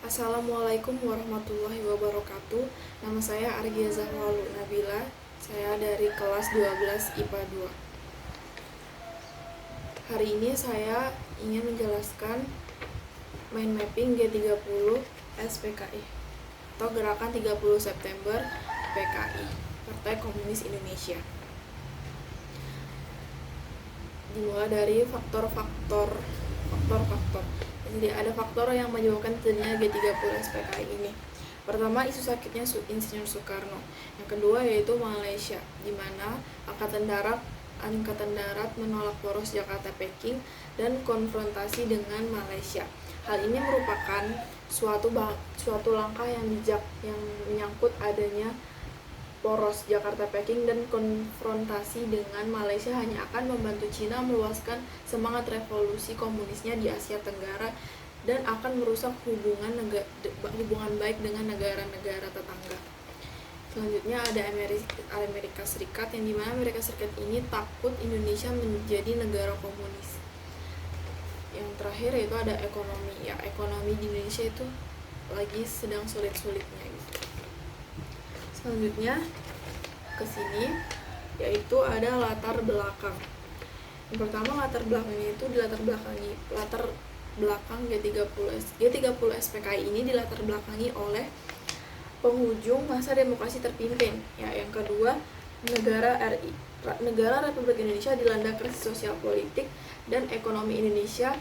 Assalamualaikum warahmatullahi wabarakatuh. Nama saya Argia Zahwalu Nabila. Saya dari kelas 12 IPA 2. Hari ini saya ingin menjelaskan mind mapping G30 SPKI atau Gerakan 30 September PKI, Partai Komunis Indonesia. Dimulai dari faktor-faktor. Jadi ada faktor yang menyebabkan terjadinya G30 SPKI ini. Pertama, isu sakitnya Insinyur Soekarno. Yang kedua yaitu Malaysia, di mana Angkatan Darat menolak poros Jakarta-Peking dan konfrontasi dengan Malaysia. Hal ini merupakan suatu langkah yang bijak yang menyangkut adanya poros Jakarta-Peking dan konfrontasi dengan Malaysia hanya akan membantu Cina meluaskan semangat revolusi komunisnya di Asia Tenggara dan akan merusak hubungan baik dengan negara-negara tetangga. Selanjutnya ada Amerika Serikat, yang dimana Amerika Serikat ini takut Indonesia menjadi negara komunis. Yang terakhir yaitu ada ekonomi. Ekonomi di Indonesia itu lagi sedang sulit-sulitnya gitu. Selanjutnya ke sini yaitu ada latar belakang. Yang pertama, latar belakangnya itu latar belakang G30 SPKI ini dilatar belakangi oleh penghujung masa demokrasi terpimpin. Yang kedua, negara Republik Indonesia dilanda krisis sosial politik dan ekonomi Indonesia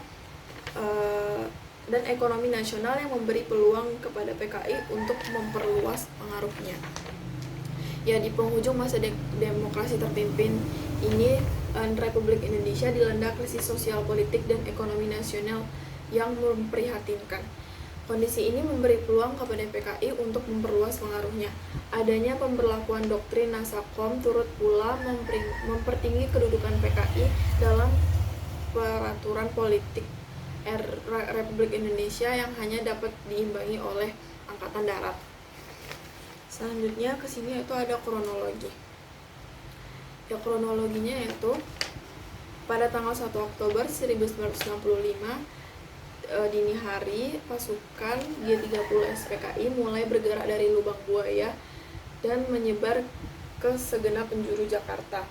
dan ekonomi nasional yang memberi peluang kepada PKI untuk memperluas pengaruhnya. Di penghujung masa demokrasi terpimpin ini, Republik Indonesia dilanda krisis sosial politik dan ekonomi nasional yang memprihatinkan. Kondisi ini memberi peluang kepada PKI untuk memperluas pengaruhnya. Adanya pemberlakuan doktrin Nasakom turut pula mempertinggi kedudukan PKI dalam peraturan politik Republik Indonesia yang hanya dapat diimbangi oleh Angkatan Darat. Selanjutnya ke sini yaitu ada kronologi. Kronologinya yaitu pada tanggal 1 Oktober 1965 dini hari, pasukan G30 SPKI mulai bergerak dari Lubang Buaya dan menyebar ke segenap penjuru Jakarta.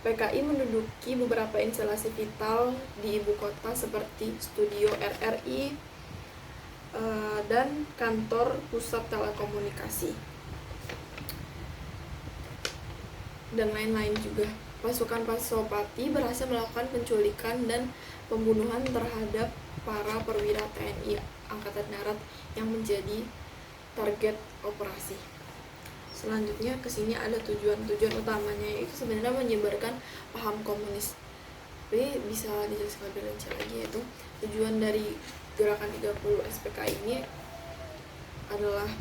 PKI menduduki beberapa instalasi vital di ibu kota seperti studio RRI dan kantor pusat telekomunikasi dan lain-lain juga. Pasukan Pasopati berhasil melakukan penculikan dan pembunuhan terhadap para perwira TNI Angkatan Darat yang menjadi target operasi. Selanjutnya ke sini ada tujuan utamanya, yaitu sebenarnya menyebarkan paham komunis. Tapi bisa dijelaskan lebih lanjut lagi, yaitu tujuan dari Gerakan 30 SPKI ini adalah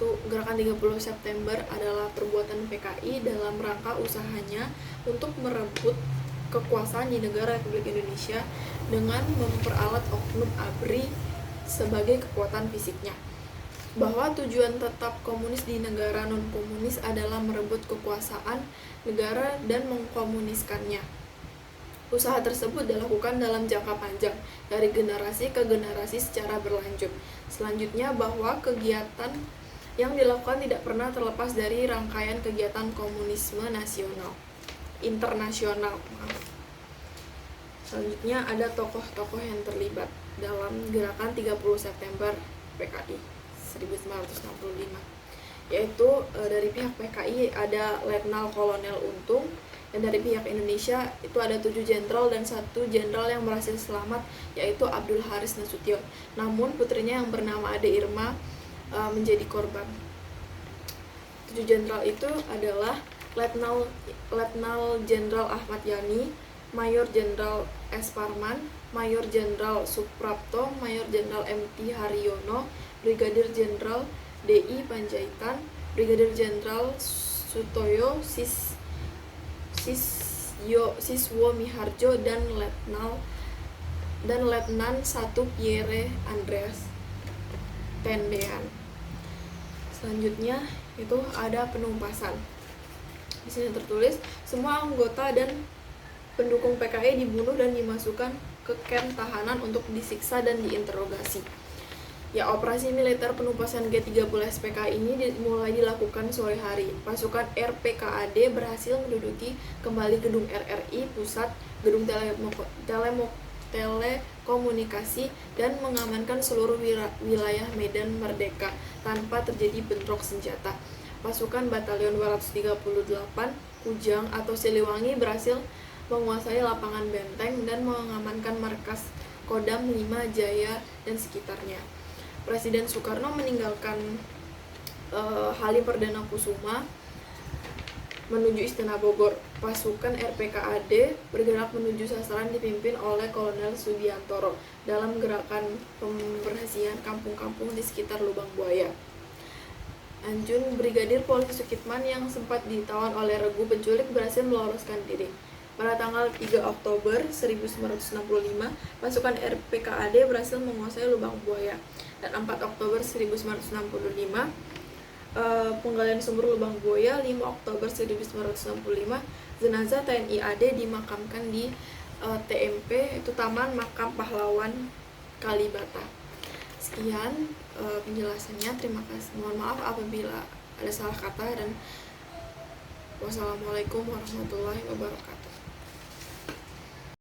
Gerakan 30 September adalah perbuatan PKI dalam rangka usahanya untuk merebut kekuasaan di negara Republik Indonesia dengan memperalat oknum ABRI sebagai kekuatan fisiknya. Bahwa tujuan tetap komunis di negara non-komunis adalah merebut kekuasaan negara dan mengkomuniskannya. Usaha tersebut dilakukan dalam jangka panjang, dari generasi ke generasi secara berlanjut. Selanjutnya, bahwa kegiatan yang dilakukan tidak pernah terlepas dari rangkaian kegiatan komunisme internasional. Selanjutnya ada tokoh-tokoh yang terlibat dalam Gerakan 30 September PKI 1965. Yaitu dari pihak PKI ada Letnan Kolonel Untung, dan dari pihak Indonesia itu ada 7 jenderal dan 1 jenderal yang berhasil selamat, yaitu Abdul Haris Nasution. Namun putrinya yang bernama Ade Irma menjadi korban. 7 jenderal itu adalah Letnan Jenderal Ahmad Yani, Mayor Jenderal S. Parman, Mayor Jenderal Suprapto, Mayor Jenderal M.T. Haryono, Brigadir Jenderal D.I. Panjaitan, Brigadir Jenderal Sutoyo Siswo Miharjo dan Letnan 1 Pierre Andreas Tendean. Selanjutnya itu ada penumpasan. Di sini tertulis semua anggota dan pendukung PKI dibunuh dan dimasukkan ke kamp tahanan untuk disiksa dan diinterogasi. Ya, operasi militer penumpasan G30 SPK ini mulai dilakukan sore hari. Pasukan RPKAD berhasil menduduki kembali gedung RRI Pusat, gedung telekomunikasi, dan mengamankan seluruh wilayah Medan Merdeka tanpa terjadi bentrok senjata. Pasukan Batalion 238 Kujang atau Siliwangi berhasil menguasai lapangan benteng dan mengamankan markas Kodam 5 Jaya dan sekitarnya. Presiden Soekarno meninggalkan Halim Perdana Kusuma menuju Istana Bogor. Pasukan RPKAD bergerak menuju sasaran dipimpin oleh Kolonel Sugiantoro dalam gerakan pembersihan kampung-kampung di sekitar Lubang Buaya. Anjun, Brigadir Polisi Sukitman yang sempat ditawan oleh regu penculik berhasil meloloskan diri. Pada tanggal 3 Oktober 1965, pasukan RPKAD berhasil menguasai Lubang Buaya. Dan 4 Oktober 1965, penggalian sumber Lubang Buaya. 5 Oktober 1965, jenazah TNI AD dimakamkan di TMP, itu Taman Makam Pahlawan Kalibata. Sekian penjelasannya, terima kasih. Mohon maaf apabila ada salah kata, dan wassalamualaikum warahmatullahi wabarakatuh.